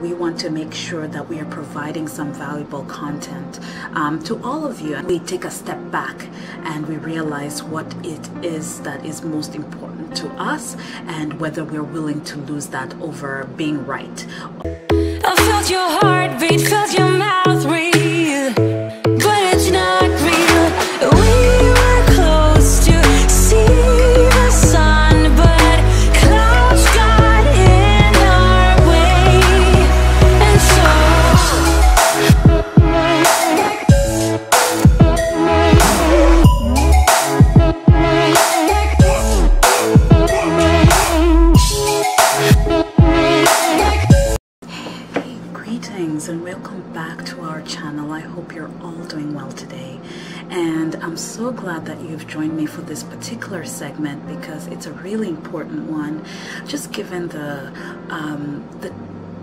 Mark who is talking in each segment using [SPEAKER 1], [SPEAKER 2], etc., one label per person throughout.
[SPEAKER 1] we want to make sure that we are providing some valuable content to all of you. And we take a step back and we realize what it is that is most important to us and whether we're willing to lose that over being right.
[SPEAKER 2] I felt your heartbeat, felt your mouth breathe, but it's not real. We were close to see the sun, but clouds got in our way, and
[SPEAKER 1] Greetings and welcome back to our channel. I hope you're all doing well today, and I'm so glad that you've joined me for this particular segment because it's a really important one, just given the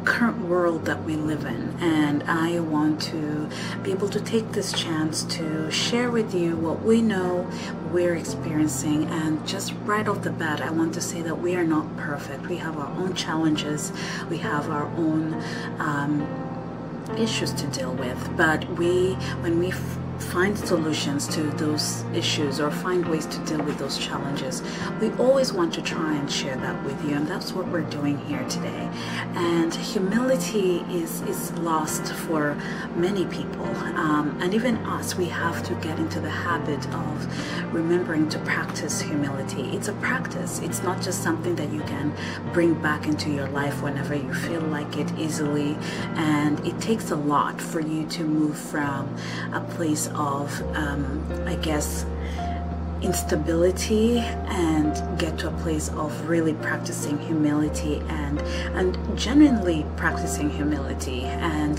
[SPEAKER 1] current world that we live in. And I want to be able to take this chance to share with you what we know we're experiencing. And just right off the bat, I want to say that we are not perfect. We have our own challenges, we have our own issues to deal with, but when we find solutions to those issues or find ways to deal with those challenges, we always want to try and share that with you, and that's what we're doing here today. And humility is lost for many people, and even us. We have to get into the habit of remembering to practice humility. It's a practice. It's not just something that you can bring back into your life whenever you feel like it easily, and it takes a lot for you to move from a place of I guess instability and get to a place of really practicing humility and genuinely practicing humility. And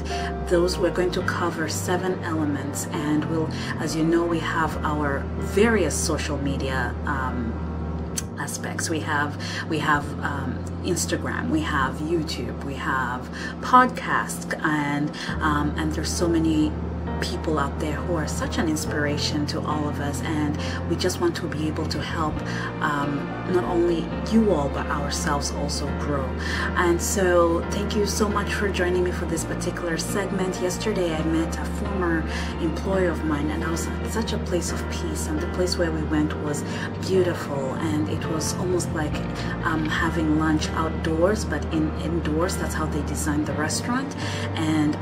[SPEAKER 1] those, we're going to cover 7 elements, and we'll, as you know, we have our various social media aspects. We have Instagram, we have YouTube, we have podcasts, and there's so many people out there who are such an inspiration to all of us, and we just want to be able to help not only you all but ourselves also grow. And so thank you so much for joining me for this particular segment. Yesterday I met a former employer of mine, and I was at such a place of peace, and the place where we went was beautiful, and it was almost like having lunch outdoors but indoors. That's how they designed the restaurant, and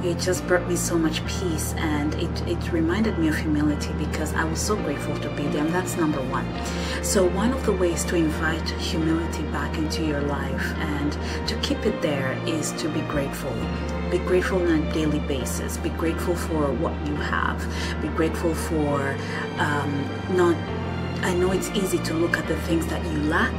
[SPEAKER 1] it just brought me so much peace, and it reminded me of humility because I was so grateful to be there, and that's number one. So one of the ways to invite humility back into your life and to keep it there is to be grateful. Be grateful on a daily basis. Be grateful for what you have. Be grateful for I know it's easy to look at the things that you lack,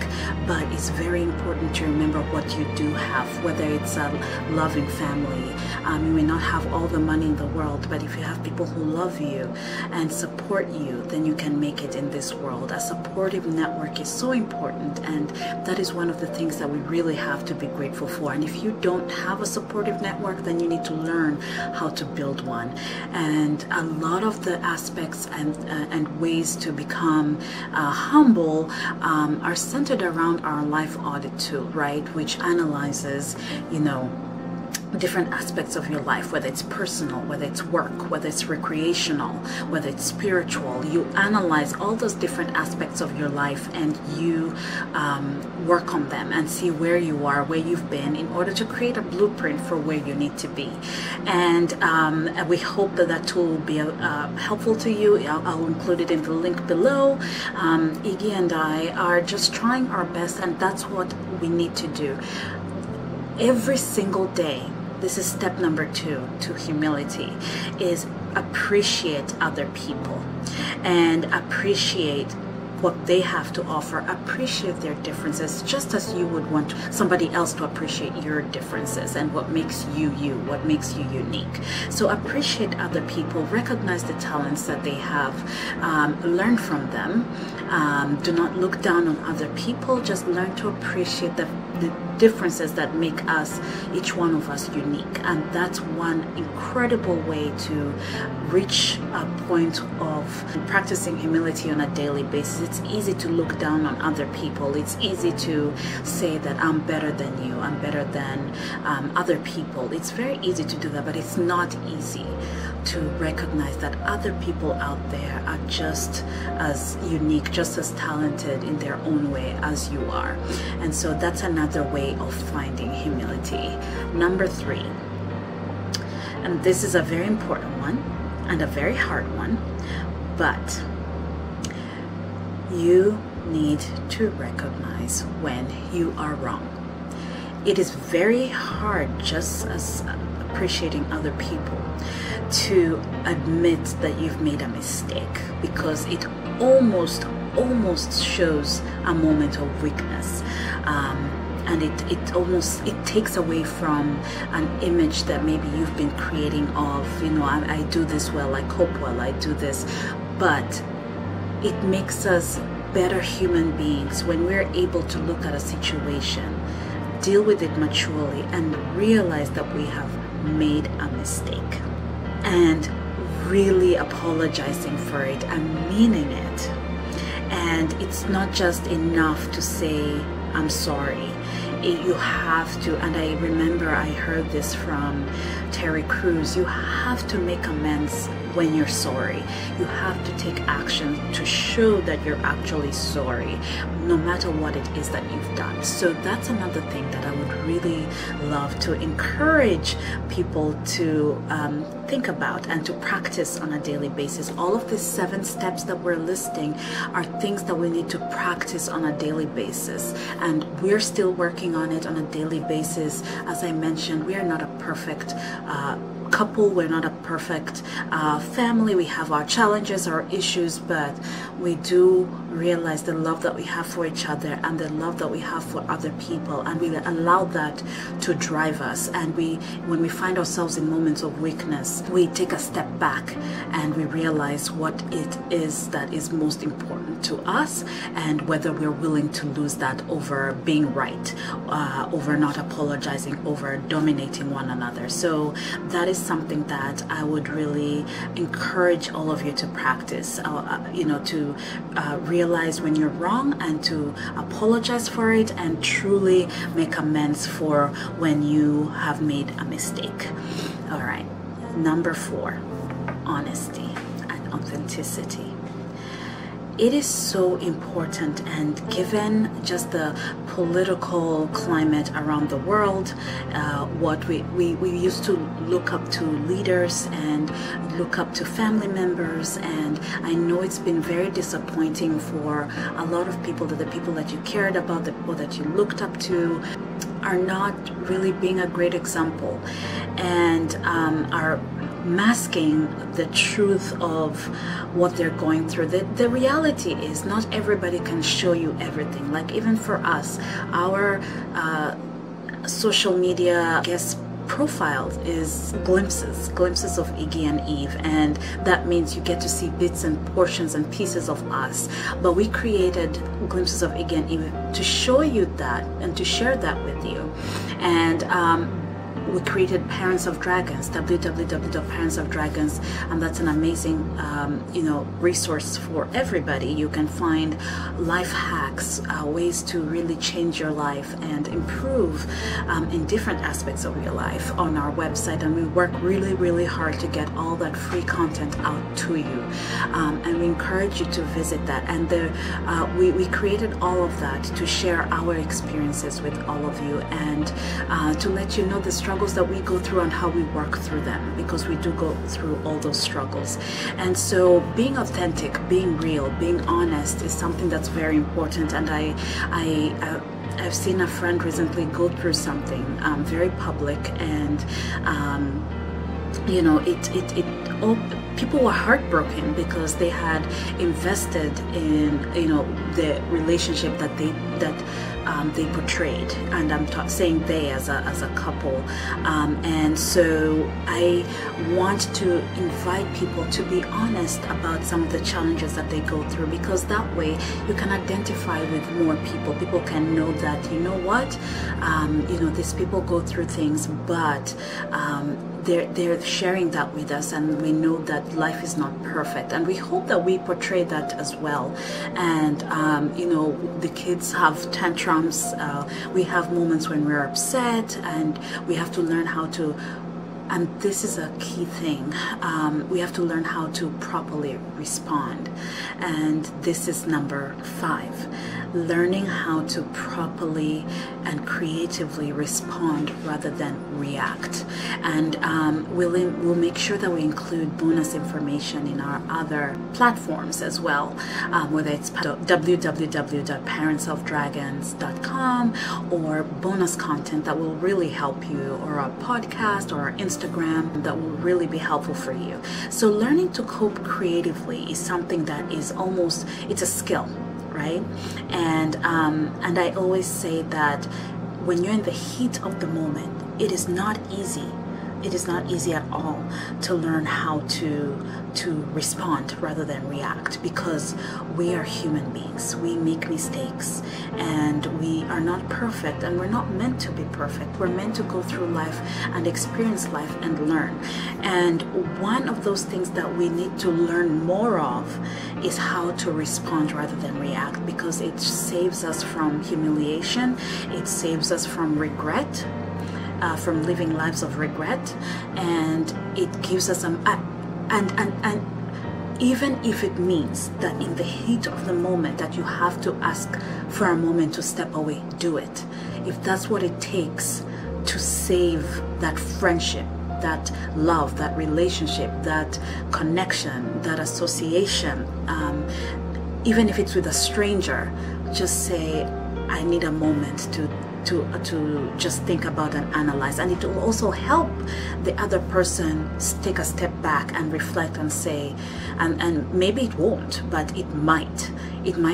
[SPEAKER 1] but it's very important to remember what you do have, whether it's a loving family. You may not have all the money in the world, but if you have people who love you and support you, then you can make it in this world. A supportive network is so important, and that is one of the things that we really have to be grateful for. And if you don't have a supportive network, then you need to learn how to build one. And a lot of the aspects and ways to become humble are centered around our life audit tool, right, which analyzes, you know, different aspects of your life, whether it's personal, whether it's work, whether it's recreational, whether it's spiritual. You analyze all those different aspects of your life, and you work on them and see where you are, where you've been, in order to create a blueprint for where you need to be. And we hope that that tool will be helpful to you. I'll include it in the link below. Iggy and I are just trying our best, and that's what we need to do every single day. This is step number 2 to humility, is appreciate other people and appreciate what they have to offer. Appreciate their differences, just as you would want somebody else to appreciate your differences and what makes you you, what makes you unique. So appreciate other people, recognize the talents that they have, learn from them. Do not look down on other people, just learn to appreciate the differences that make us, each one of us, unique. And that's one incredible way to reach a point of practicing humility on a daily basis. It's easy to look down on other people. It's easy to say that I'm better than you, I'm better than other people. It's very easy to do that, but it's not easy to recognize that other people out there are just as unique, just as talented in their own way as you are. And so that's another way of finding humility. Number 3, and this is a very important one and a very hard one, but you need to recognize when you are wrong. It is very hard, just as appreciating other people, to admit that you've made a mistake, because it almost shows a moment of weakness, and it takes away from an image that maybe you've been creating of, you know, I do this well, I cope well, I do this. But it makes us better human beings when we're able to look at a situation, deal with it maturely, and realize that we have made a mistake, and really apologizing for it and meaning it. And it's not just enough to say I'm sorry. You have to, and I remember I heard this from Terry Crews, you have to make amends when you're sorry. You have to take action to show that you're actually sorry, no matter what it is that you've done. So that's another thing that I would really love to encourage people to think about and to practice on a daily basis. All of these 7 steps that we're listing are things that we need to practice on a daily basis, and we're still working on it on a daily basis. As I mentioned, we are not a perfect couple, we're not a perfect family. We have our challenges, our issues, but we do realize the love that we have for each other and the love that we have for other people, and we allow that to drive us. And when we find ourselves in moments of weakness, we take a step back and we realize what it is that is most important to us, and whether we're willing to lose that over being right, over not apologizing, over dominating one another. So that is something that I would really encourage all of you to practice, you know, to realize when you're wrong and to apologize for it, and truly make amends for when you have made a mistake. All right, number 4, honesty and authenticity. It is so important, and given just the political climate around the world, what we used to look up to leaders and look up to family members, and I know it's been very disappointing for a lot of people that the people that you cared about, the people that you looked up to, are not really being a great example, and are masking the truth of what they're going through. The reality is not everybody can show you everything. Like, even for us, our social media guest profile is glimpses of Iggy and Eve, and that means you get to see bits and portions and pieces of us. But we created glimpses of Iggy and Eve to show you that and to share that with you. And we created Parents of Dragons, www.Parents of Dragons, and that's an amazing you know, resource for everybody. You can find life hacks, ways to really change your life and improve in different aspects of your life on our website, and we work really hard to get all that free content out to you, and we encourage you to visit that. And we created all of that to share our experiences with all of you, and to let you know the struggles that we go through and how we work through them, because we do go through all those struggles. And so being authentic, being real, being honest is something that's very important. And I've seen a friend recently go through something very public, and you know, it people were heartbroken because they had invested in, you know, the relationship that they portrayed, and I'm saying they as a couple, and so I want to invite people to be honest about some of the challenges that they go through, because that way you can identify with more people. People can know that, you know what, you know, these people go through things, but they're sharing that with us, and we know that life is not perfect, and we hope that we portray that as well. And you know, the kids have tantrums, we have moments when we're upset, and we have to learn how to, and this is a key thing, we have to learn how to properly respond. And this is number 5, learning how to properly and creatively respond rather than react. And we'll make sure that we include bonus information in our other platforms as well, whether it's www.parentsofdragons.com, or bonus content that will really help you, or our podcast, or our Instagram that will really be helpful for you. So learning to cope creatively is something that is almost, it's a skill, right? And I always say that when you're in the heat of the moment, it is not easy. It is not easy at all to learn how to respond rather than react, because we are human beings. We make mistakes, and we are not perfect, and we're not meant to be perfect. We're meant to go through life and experience life and learn. And one of those things that we need to learn more of is how to respond rather than react, because it saves us from humiliation. It saves us from regret, from living lives of regret, and it gives us and even if it means that in the heat of the moment that you have to ask for a moment to step away, do it. If that's what it takes to save that friendship, that love, that relationship, that connection, that association, even if it's with a stranger, just say, I need a moment to just think about and analyze. And it will also help the other person take a step back and reflect and say, and maybe it won't, but it might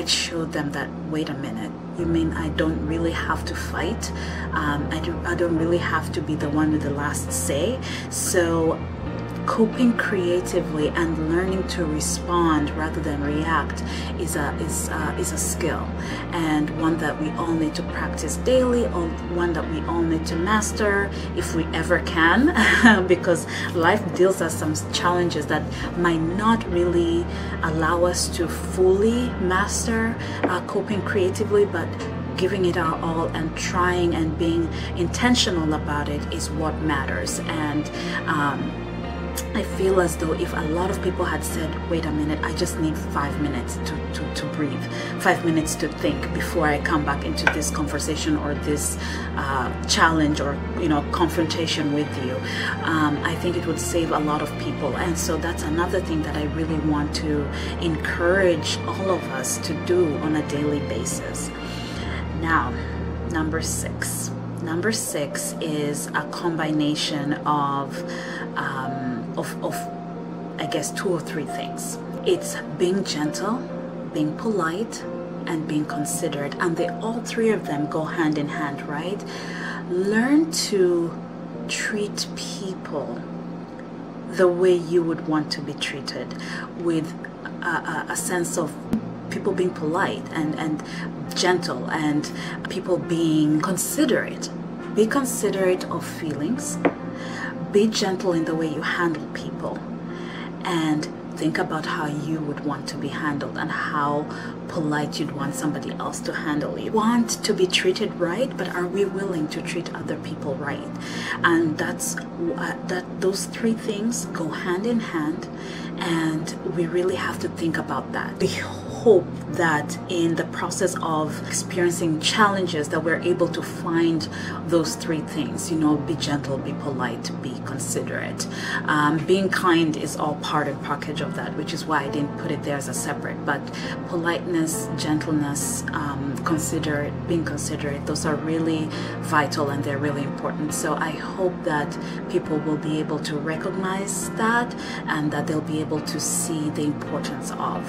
[SPEAKER 1] show them that, wait a minute, you mean I don't really have to fight? I don't really have to be the one with the last say. So coping creatively and learning to respond rather than react is a skill, and one that we all need to practice daily, or one that we all need to master if we ever can, because life deals us some challenges that might not really allow us to fully master coping creatively, but giving it our all and trying and being intentional about it is what matters. And I feel as though if a lot of people had said, wait a minute, I just need 5 minutes to breathe, 5 minutes to think before I come back into this conversation or this challenge or, you know, confrontation with you, I think it would save a lot of people. And so that's another thing that I really want to encourage all of us to do on a daily basis. Now, number 6. Number 6 is a combination of I guess 2 or 3 things. It's being gentle, being polite, and being considerate, and all 3 of them go hand in hand, right? Learn to treat people the way you would want to be treated, with a sense of people being polite and gentle, and people being considerate. Be considerate of feelings. Be gentle in the way you handle people, and think about how you would want to be handled and how polite you'd want somebody else to handle you. Want to be treated right, but are we willing to treat other people right? And those 3 things go hand in hand, and we really have to think about that. The hope that in the process of experiencing challenges that we're able to find those three things, you know, be gentle, be polite, be considerate. Being kind is all part and package of that, which is why I didn't put it there as a separate, but politeness, gentleness, being considerate, those are really vital and they're really important. So I hope that people will be able to recognize that and that they'll be able to see the importance of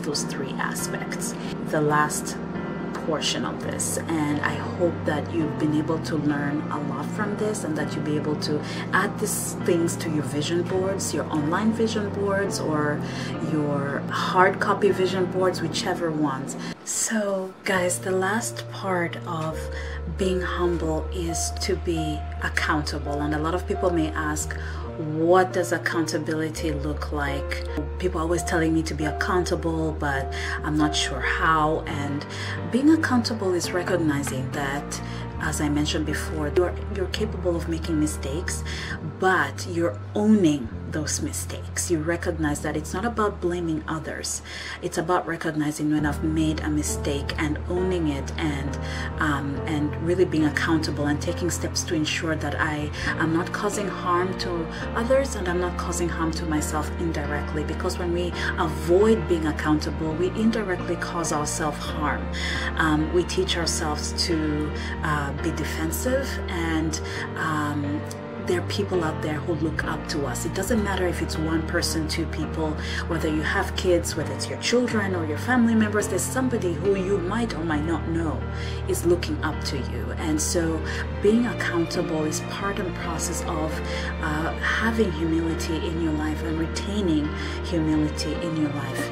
[SPEAKER 1] those three aspects. The last portion of this, and I hope that you've been able to learn a lot from this and that you'll be able to add these things to your vision boards, your online vision boards or your hard copy vision boards, whichever ones. So guys, the last part of being humble is to be accountable, and a lot of people may ask, what does accountability look like? People are always telling me to be accountable, but I'm not sure how. And being accountable is recognizing that, as I mentioned before, you're capable of making mistakes, but you're owning those mistakes. You recognize that it's not about blaming others. It's about recognizing when I've made a mistake and owning it, and really being accountable and taking steps to ensure that I am not causing harm to others and I'm not causing harm to myself indirectly. Because when we avoid being accountable, we indirectly cause ourselves harm. We teach ourselves to be defensive, and there are people out there who look up to us. It doesn't matter if it's one person, two people, whether you have kids, whether it's your children or your family members, there's somebody who you might or might not know is looking up to you. And so being accountable is part and process of having humility in your life and retaining humility in your life.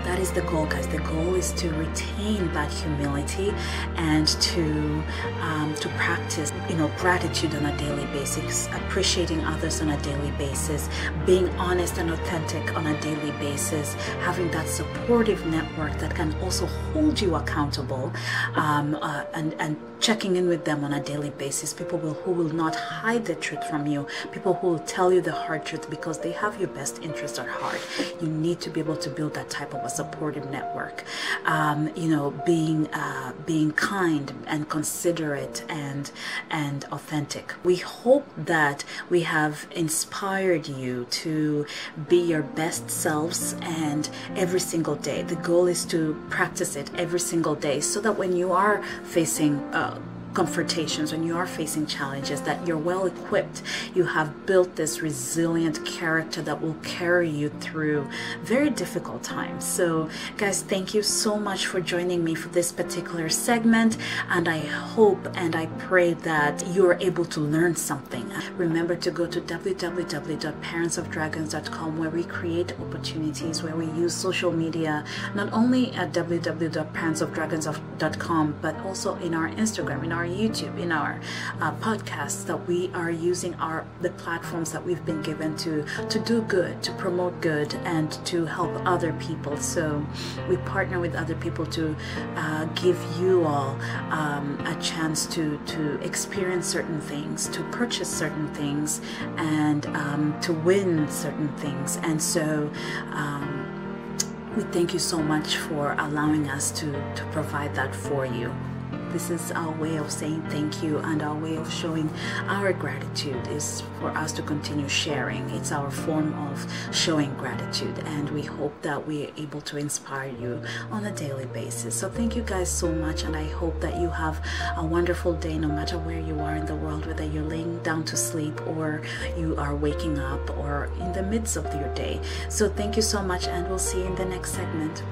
[SPEAKER 1] That is the goal, guys. The goal is to retain that humility and to practice, you know, gratitude on a daily basis, appreciating others on a daily basis, being honest and authentic on a daily basis, having that supportive network that can also hold you accountable, and checking in with them on a daily basis. People who will not hide the truth from you, people who will tell you the hard truth because they have your best interest at heart. You need to be able to build that type of a supportive network. You know, being kind and considerate and authentic. We hope that we have inspired you to be your best selves, and every single day. The goal is to practice it every single day, so that when you are facing confrontations, when you are facing challenges, that you're well equipped. You have built this resilient character that will carry you through very difficult times. So guys, thank you so much for joining me for this particular segment, and I hope and I pray that you're able to learn something. Remember to go to www.parentsofdragons.com, where we create opportunities, where we use social media, not only at www.parentsofdragons.com, but also in our Instagram, in our YouTube, in our podcasts, that we are using the platforms that we've been given to do good, to promote good, and to help other people. So we partner with other people to give you all a chance to experience certain things, to purchase certain things, and to win certain things. And so we thank you so much for allowing us to provide that for you. This is our way of saying thank you, and our way of showing our gratitude is for us to continue sharing. It's our form of showing gratitude, and we hope that we are able to inspire you on a daily basis. So thank you guys so much, and I hope that you have a wonderful day no matter where you are in the world, whether you're laying down to sleep or you are waking up or in the midst of your day. So thank you so much, and we'll see you in the next segment.